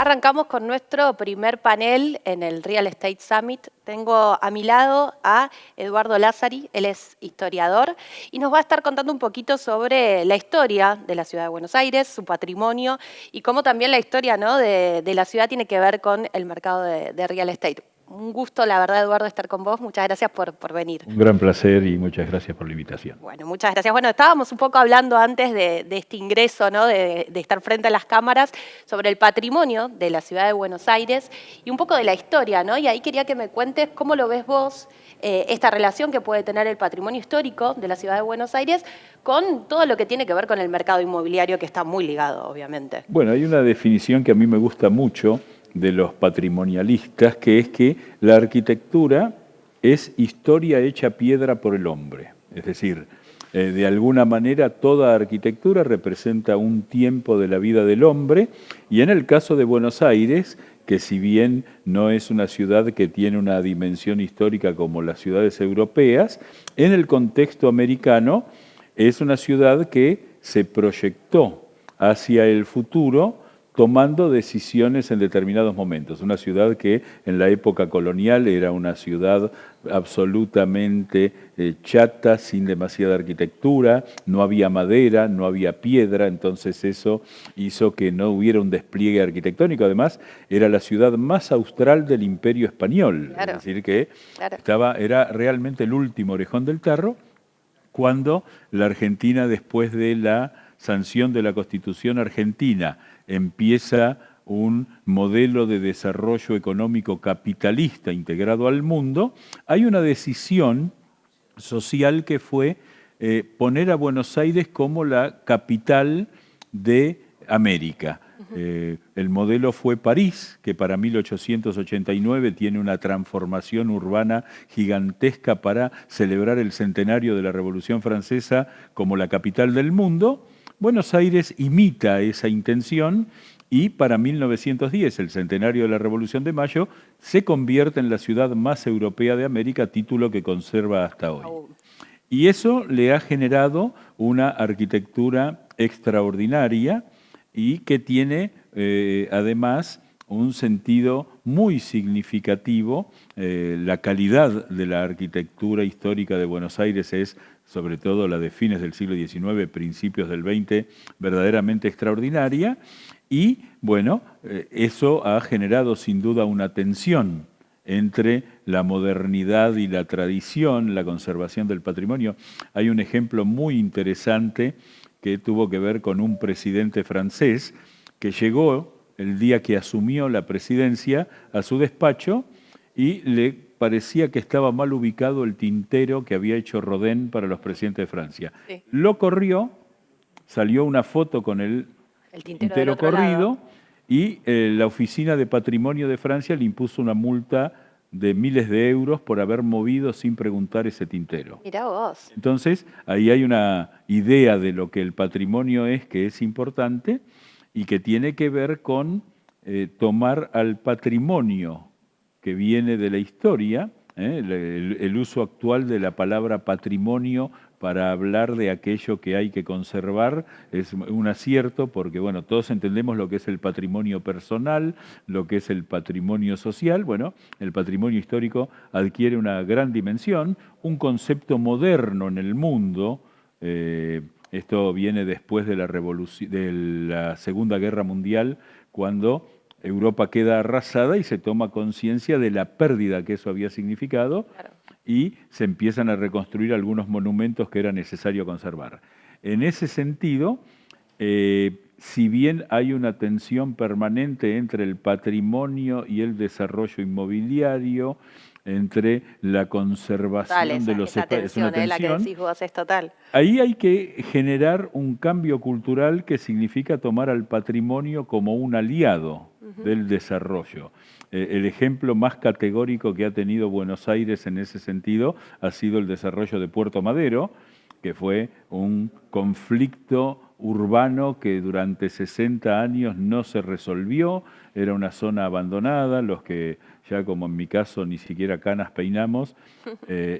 Arrancamos con nuestro primer panel en el Real Estate Summit. Tengo a mi lado a Eduardo Lázari, él es historiador y nos va a estar contando un poquito sobre la historia de la ciudad de Buenos Aires, su patrimonio y cómo también la historia, ¿no?, de la ciudad tiene que ver con el mercado de real estate. Un gusto, la verdad, Eduardo, estar con vos. Muchas gracias por venir. Un gran placer y muchas gracias por la invitación. Bueno, muchas gracias. Bueno, estábamos un poco hablando antes de este ingreso, ¿no?, de estar frente a las cámaras, sobre el patrimonio de la ciudad de Buenos Aires y un poco de la historia, ¿no? Y ahí quería que me cuentes cómo lo ves vos, esta relación que puede tener el patrimonio histórico de la ciudad de Buenos Aires con todo lo que tiene que ver con el mercado inmobiliario, que está muy ligado, obviamente. Bueno, hay una definición que a mí me gusta mucho de los patrimonialistas, que es que la arquitectura es historia hecha piedra por el hombre. Es decir, de alguna manera toda arquitectura representa un tiempo de la vida del hombre, y en el caso de Buenos Aires, que si bien no es una ciudad que tiene una dimensión histórica como las ciudades europeas, en el contexto americano es una ciudad que se proyectó hacia el futuro tomando decisiones en determinados momentos. Una ciudad que en la época colonial era una ciudad absolutamente chata, sin demasiada arquitectura, no había madera, no había piedra, entonces eso hizo que no hubiera un despliegue arquitectónico. Además, era la ciudad más austral del Imperio Español, Claro, es decir, que claro. era realmente el último orejón del tarro, cuando la Argentina, después de la sanción de la Constitución argentina, empieza un modelo de desarrollo económico capitalista integrado al mundo, hay una decisión social que fue poner a Buenos Aires como la capital de América. El modelo fue París, que para 1889 tiene una transformación urbana gigantesca para celebrar el centenario de la Revolución Francesa como la capital del mundo. Buenos Aires imita esa intención y para 1910, el centenario de la Revolución de Mayo, se convierte en la ciudad más europea de América, título que conserva hasta hoy. Y eso le ha generado una arquitectura extraordinaria y que tiene además un sentido muy significativo. La calidad de la arquitectura histórica de Buenos Aires es, sobre todo la de fines del siglo XIX, principios del XX, verdaderamente extraordinaria. Y bueno, eso ha generado sin duda una tensión entre la modernidad y la tradición, la conservación del patrimonio. Hay un ejemplo muy interesante que tuvo que ver con un presidente francés que llegó el día que asumió la presidencia a su despacho y le parecía que estaba mal ubicado el tintero que había hecho Rodin para los presidentes de Francia. Sí. Lo corrió, salió una foto con el tintero corrido y la Oficina de Patrimonio de Francia le impuso una multa de miles de euros por haber movido sin preguntar ese tintero. Mirá vos. Entonces, ahí hay una idea de lo que el patrimonio es, que es importante y que tiene que ver con tomar al patrimonio que viene de la historia, el uso actual de la palabra patrimonio para hablar de aquello que hay que conservar es un acierto porque, bueno, todos entendemos lo que es el patrimonio personal, lo que es el patrimonio social. Bueno, el patrimonio histórico adquiere una gran dimensión, un concepto moderno en el mundo. Esto viene después de la Segunda Guerra Mundial, cuando Europa queda arrasada y se toma conciencia de la pérdida que eso había significado. Claro. Y se empiezan a reconstruir algunos monumentos que era necesario conservar. En ese sentido, si bien hay una tensión permanente entre el patrimonio y el desarrollo inmobiliario, entre la conservación de los espacios, es una tensión, la que decís vos, es total. Ahí hay que generar un cambio cultural que significa tomar al patrimonio como un aliado del desarrollo. El ejemplo más categórico que ha tenido Buenos Aires en ese sentido ha sido el desarrollo de Puerto Madero, que fue un conflicto urbano que durante 60 años no se resolvió, era una zona abandonada, los que ya como en mi caso ni siquiera canas peinamos,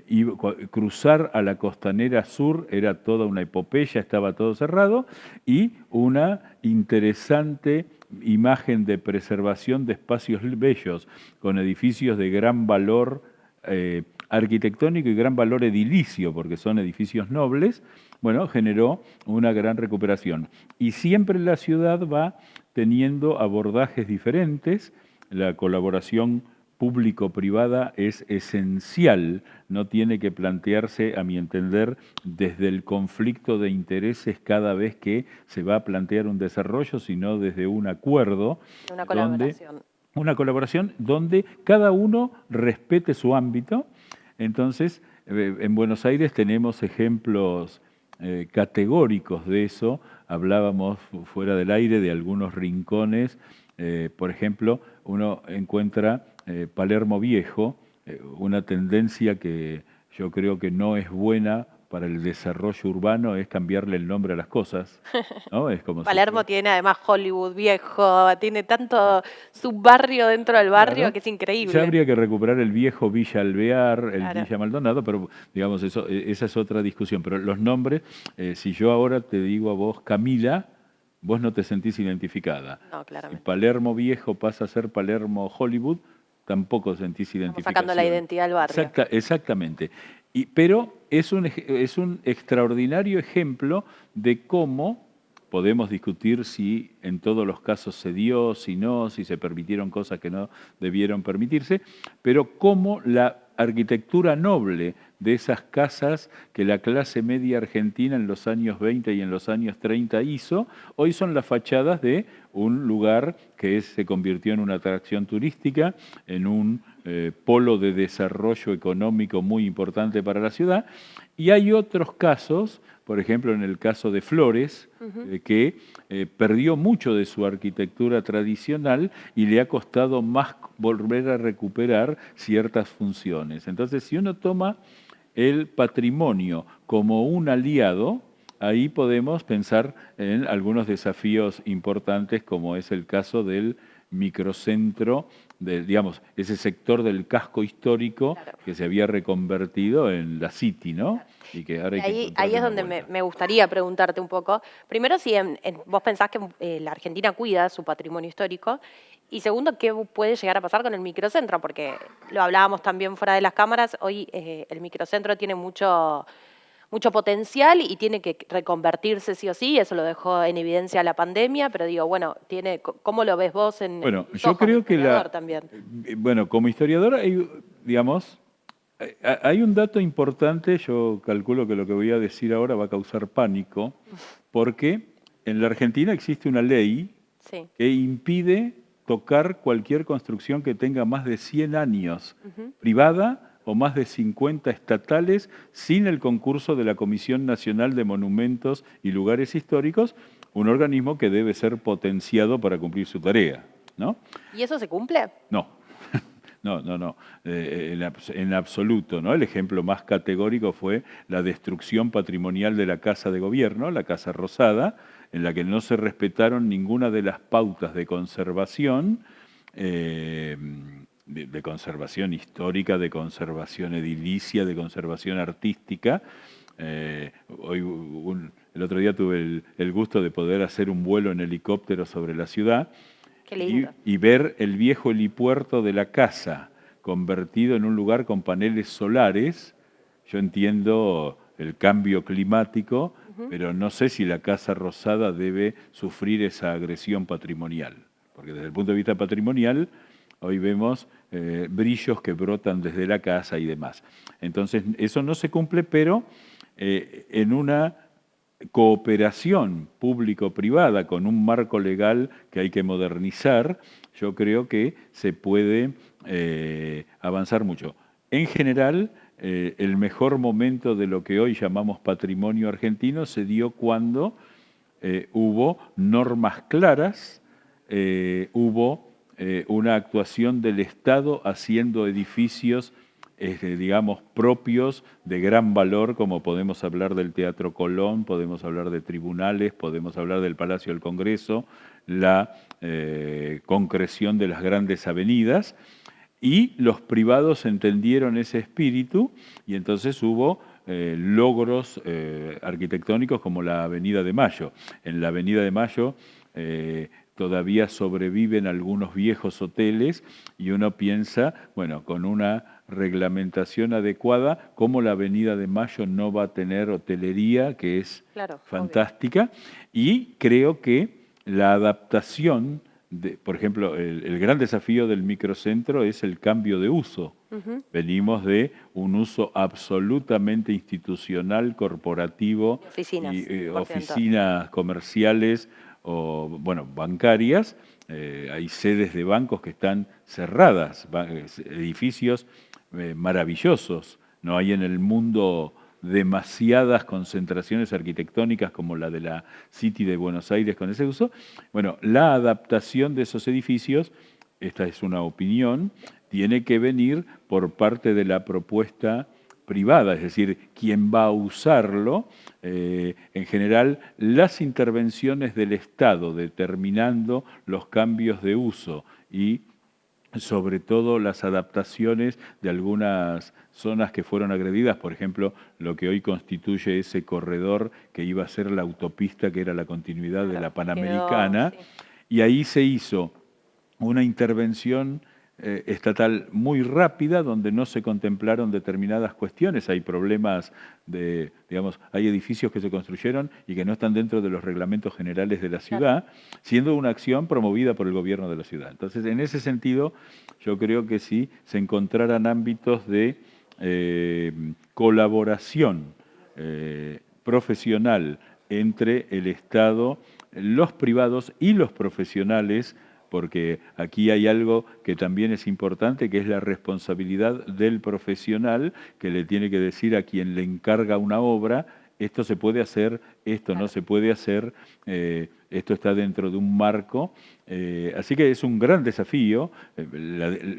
y cruzar a la costanera sur era toda una epopeya, estaba todo cerrado, y una interesante imagen de preservación de espacios bellos, con edificios de gran valor arquitectónico y gran valor edilicio, porque son edificios nobles, bueno, generó una gran recuperación. Y siempre la ciudad va teniendo abordajes diferentes, la colaboración público-privada es esencial, no tiene que plantearse, a mi entender, desde el conflicto de intereses cada vez que se va a plantear un desarrollo, sino desde un acuerdo, Una donde colaboración. una colaboración donde cada uno respete su ámbito. Entonces, en Buenos Aires tenemos ejemplos categóricos de eso. Hablábamos fuera del aire de algunos rincones. Por ejemplo, uno encuentra Palermo Viejo, una tendencia que yo creo que no es buena para el desarrollo urbano, es cambiarle el nombre a las cosas, ¿no? Es como si Palermo tiene además Hollywood viejo, tiene tanto subbarrio dentro del barrio claro, que es ya increíble. habría que recuperar el viejo Villa Alvear, el Claro. Villa Maldonado, pero digamos, eso, esa es otra discusión. Pero los nombres, si yo ahora te digo a vos Camila, vos no te sentís identificada. No, Si claramente. Palermo Viejo pasa a ser Palermo Hollywood, tampoco sentís Estamos sacando la identificación. identidad del barrio. Exactamente. Pero es un extraordinario ejemplo de cómo podemos discutir si en todos los casos se dio, si no, si se permitieron cosas que no debieron permitirse, pero cómo la arquitectura noble de esas casas que la clase media argentina en los años 20 y en los años 30 hizo, hoy son las fachadas de un lugar que se convirtió en una atracción turística, en un polo de desarrollo económico muy importante para la ciudad. Y hay otros casos, por ejemplo, en el caso de Flores, que perdió mucho de su arquitectura tradicional y le ha costado más volver a recuperar ciertas funciones. Entonces, si uno toma el patrimonio como un aliado, ahí podemos pensar en algunos desafíos importantes, como es el caso del microcentro, digamos, ese sector del casco histórico Claro. que se había reconvertido en la City, ¿no? Y que ahora hay que Ahí encontrarle es una donde vuelta. me gustaría preguntarte un poco. Primero, si vos pensás que la Argentina cuida su patrimonio histórico. Y segundo, ¿qué puede llegar a pasar con el microcentro? Porque lo hablábamos también fuera de las cámaras. Hoy el microcentro tiene mucho potencial y tiene que reconvertirse sí o sí. Eso lo dejó en evidencia la pandemia. Pero digo, bueno, ¿cómo lo ves vos en Bueno, tus yo ojos de creo que historiador también? bueno, como historiador hay, digamos, hay un dato importante, yo calculo que lo que voy a decir ahora va a causar pánico, porque en la Argentina existe una ley Sí. que impide tocar cualquier construcción que tenga más de 100 años, privada o más de 50 estatales, sin el concurso de la Comisión Nacional de Monumentos y Lugares Históricos, un organismo que debe ser potenciado para cumplir su tarea, ¿no? ¿Y eso se cumple? No, no, en absoluto, ¿no? El ejemplo más categórico fue la destrucción patrimonial de la Casa de Gobierno, la Casa Rosada, en la que no se respetaron ninguna de las pautas de conservación, de conservación histórica, de conservación edilicia, de conservación artística. El otro día tuve el gusto de poder hacer un vuelo en helicóptero sobre la ciudad. Qué lindo. Y ver el viejo helipuerto de la casa convertido en un lugar con paneles solares. Yo entiendo el cambio climático, pero no sé si la Casa Rosada debe sufrir esa agresión patrimonial. Porque desde el punto de vista patrimonial, hoy vemos brillos que brotan desde la casa y demás. Entonces, eso no se cumple, pero en una cooperación público-privada con un marco legal que hay que modernizar, yo creo que se puede avanzar mucho. En general, el mejor momento de lo que hoy llamamos patrimonio argentino se dio cuando hubo normas claras, hubo una actuación del Estado haciendo edificios digamos, propios de gran valor, como podemos hablar del Teatro Colón, podemos hablar de tribunales, podemos hablar del Palacio del Congreso, la concreción de las grandes avenidas, y los privados entendieron ese espíritu y entonces hubo logros arquitectónicos como la Avenida de Mayo. En la Avenida de Mayo todavía sobreviven algunos viejos hoteles y uno piensa, bueno, con una reglamentación adecuada, cómo la Avenida de Mayo no va a tener hotelería, que es Claro, obvio. fantástica, y creo que la adaptación, por ejemplo, el gran desafío del microcentro es el cambio de uso. Ujú. Venimos de un uso absolutamente institucional, corporativo Oficinas, y 100%. oficinas comerciales o, bueno, bancarias. Hay sedes de bancos que están cerradas, edificios maravillosos. No hay en el mundo demasiadas concentraciones arquitectónicas como la de la City de Buenos Aires con ese uso. Bueno, la adaptación de esos edificios, esta es una opinión, tiene que venir por parte de la propuesta privada, es decir, quien va a usarlo, en general, las intervenciones del Estado determinando los cambios de uso y sobre todo las adaptaciones de algunas zonas que fueron agredidas, por ejemplo, lo que hoy constituye ese corredor que iba a ser la autopista, que era la continuidad de Claro, la Panamericana, sí. y ahí se hizo una intervención estatal muy rápida donde no se contemplaron determinadas cuestiones. Hay problemas de, digamos, hay edificios que se construyeron y que no están dentro de los reglamentos generales de la ciudad, siendo una acción promovida por el gobierno de la ciudad. Entonces, en ese sentido, yo creo que sí se encontraran ámbitos de colaboración profesional entre el Estado, los privados y los profesionales, porque aquí hay algo que también es importante, que es la responsabilidad del profesional, que le tiene que decir a quien le encarga una obra, esto se puede hacer, esto no se puede hacer, esto está dentro de un marco. Así que es un gran desafío.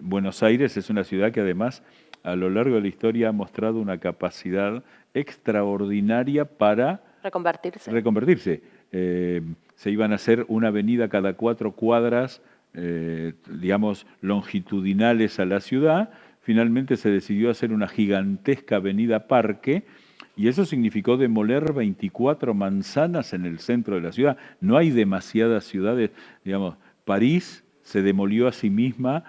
Buenos Aires es una ciudad que además a lo largo de la historia ha mostrado una capacidad extraordinaria para reconvertirse. Se iban a hacer una avenida cada 4 cuadras, digamos, longitudinales a la ciudad. Finalmente se decidió hacer una gigantesca avenida parque y eso significó demoler 24 manzanas en el centro de la ciudad. No hay demasiadas ciudades, digamos, París se demolió a sí misma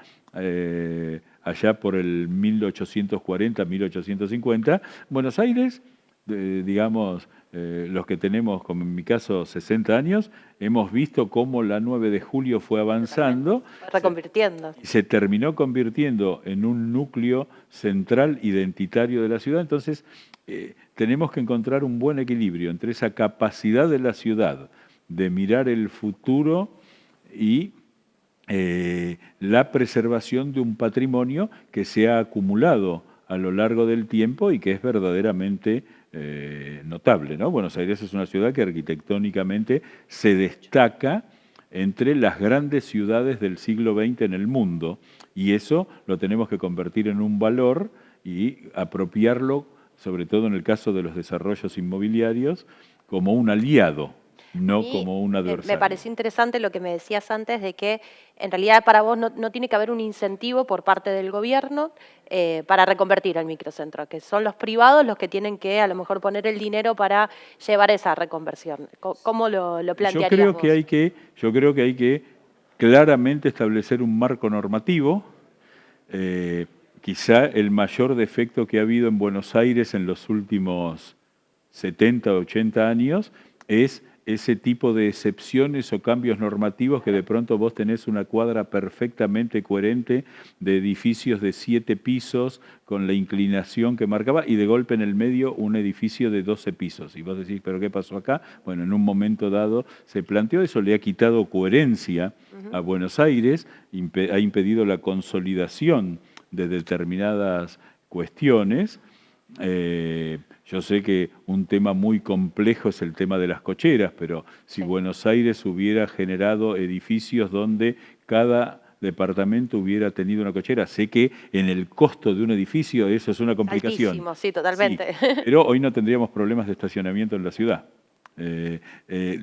allá por el 1840, 1850. Buenos Aires, digamos, los que tenemos, como en mi caso, 60 años, hemos visto cómo la 9 de julio fue avanzando. Fue reconvirtiendo. Se terminó convirtiendo en un núcleo central identitario de la ciudad. Entonces, tenemos que encontrar un buen equilibrio entre esa capacidad de la ciudad de mirar el futuro y la preservación de un patrimonio que se ha acumulado a lo largo del tiempo y que es verdaderamente notable, ¿no? Buenos Aires es una ciudad que arquitectónicamente se destaca entre las grandes ciudades del siglo XX en el mundo, y eso lo tenemos que convertir en un valor y apropiarlo, sobre todo en el caso de los desarrollos inmobiliarios, como un aliado, no como un adversario. Me pareció interesante lo que me decías antes de que en realidad para vos no tiene que haber un incentivo por parte del gobierno para reconvertir al microcentro, que son los privados los que tienen que a lo mejor poner el dinero para llevar esa reconversión. ¿Cómo lo plantearías Yo creo que hay que claramente establecer un marco normativo. Quizá el mayor defecto que ha habido en Buenos Aires en los últimos 70 o 80 años es ese tipo de excepciones o cambios normativos que de pronto vos tenés una cuadra perfectamente coherente de edificios de 7 pisos con la inclinación que marcaba y de golpe en el medio un edificio de 12 pisos. Y vos decís, ¿pero qué pasó acá? Bueno, en un momento dado se planteó eso, le ha quitado coherencia a Buenos Aires, ha impedido la consolidación de determinadas cuestiones. Yo sé que un tema muy complejo es el tema de las cocheras, pero si Buenos Aires hubiera generado edificios donde cada departamento hubiera tenido una cochera, sé que en el costo de un edificio eso es una complicación. Altísimo, sí, totalmente. Sí, pero hoy no tendríamos problemas de estacionamiento en la ciudad.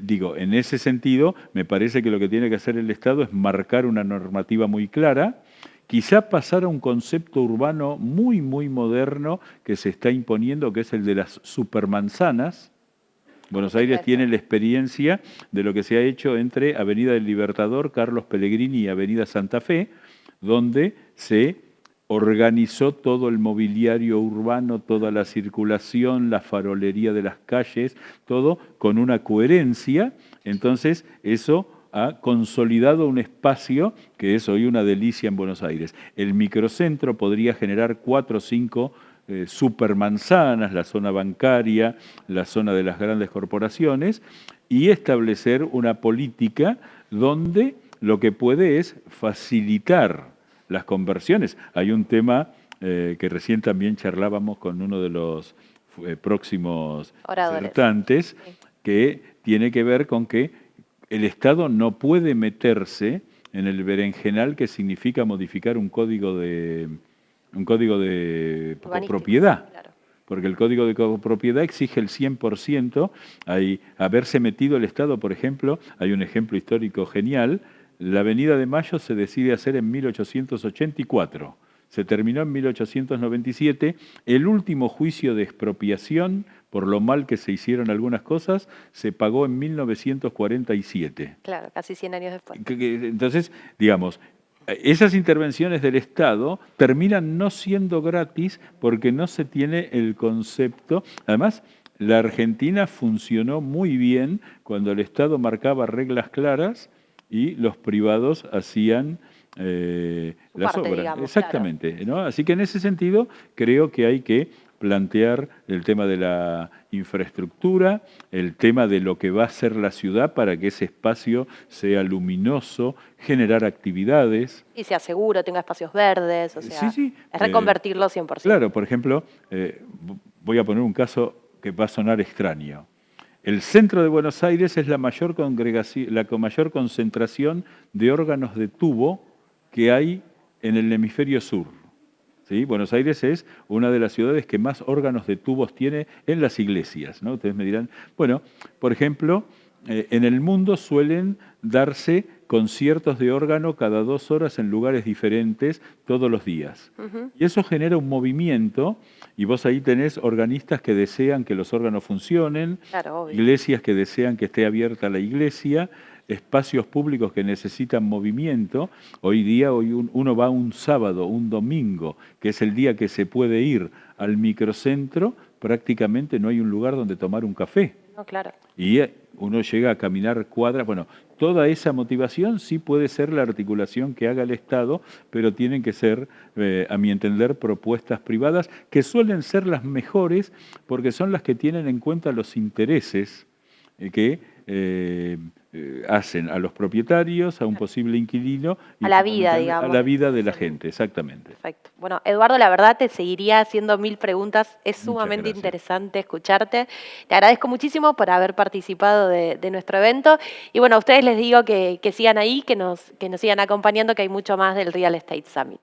Digo, en ese sentido, me parece que lo que tiene que hacer el Estado es marcar una normativa muy clara, quizá pasar a un concepto urbano muy, muy moderno que se está imponiendo, que es el de las supermanzanas, Buenos Aires Perfecto. tiene la experiencia de lo que se ha hecho entre Avenida del Libertador, Carlos Pellegrini y Avenida Santa Fe, donde se organizó todo el mobiliario urbano, toda la circulación, la farolería de las calles, todo con una coherencia. Entonces, eso ha consolidado un espacio que es hoy una delicia en Buenos Aires. El microcentro podría generar 4 o 5 supermanzanas, la zona bancaria, la zona de las grandes corporaciones, y establecer una política donde lo que puede es facilitar las conversiones. Hay un tema que recién también charlábamos con uno de los próximos Oradores. disertantes, Sí. que tiene que ver con que el Estado no puede meterse en el berenjenal que significa modificar un código de Urbanístico, copropiedad. claro. Porque el Código de Copropiedad exige el 100%. Haberse metido el Estado, por ejemplo, hay un ejemplo histórico genial. La Avenida de Mayo se decide hacer en 1884. Se terminó en 1897. El último juicio de expropiación, por lo mal que se hicieron algunas cosas, se pagó en 1947. Claro, casi 100 años después. Entonces, digamos, esas intervenciones del Estado terminan no siendo gratis porque no se tiene el concepto. Además, la Argentina funcionó muy bien cuando el Estado marcaba reglas claras y los privados hacían las Parte, obras. digamos, Exactamente, claro. ¿no? Así que en ese sentido creo que hay que plantear el tema de la infraestructura, el tema de lo que va a ser la ciudad para que ese espacio sea luminoso, generar actividades. Y sea seguro, tenga espacios verdes, o sea, Sí, sí. es reconvertirlo 100%. Claro, por ejemplo, voy a poner un caso que va a sonar extraño. El centro de Buenos Aires es la mayor concentración de órganos de tubo que hay en el hemisferio sur. ¿Sí? Buenos Aires es una de las ciudades que más órganos de tubos tiene en las iglesias, ¿no? Ustedes me dirán, bueno, por ejemplo, en el mundo suelen darse conciertos de órgano cada 2 horas en lugares diferentes todos los días. Y eso genera un movimiento, y vos ahí tenés organistas que desean que los órganos funcionen, Claro, obvio. iglesias que desean que esté abierta la iglesia, espacios públicos que necesitan movimiento. Hoy día uno va un sábado, un domingo, que es el día que se puede ir al microcentro, prácticamente no hay un lugar donde tomar un café. No, claro. Y uno llega a caminar cuadras. Bueno, toda esa motivación sí puede ser la articulación que haga el Estado, pero tienen que ser, a mi entender, propuestas privadas que suelen ser las mejores porque son las que tienen en cuenta los intereses que hacen a los propietarios, a un posible inquilino y A la vida, fundamentalmente digamos. a la vida de la gente, exactamente. Perfecto. Bueno, Eduardo, la verdad te seguiría haciendo 1000 preguntas. Es Muchas sumamente gracias. interesante escucharte. Te agradezco muchísimo por haber participado de nuestro evento. Y bueno, a ustedes les digo que sigan ahí, que nos sigan acompañando, que hay mucho más del Real Estate Summit.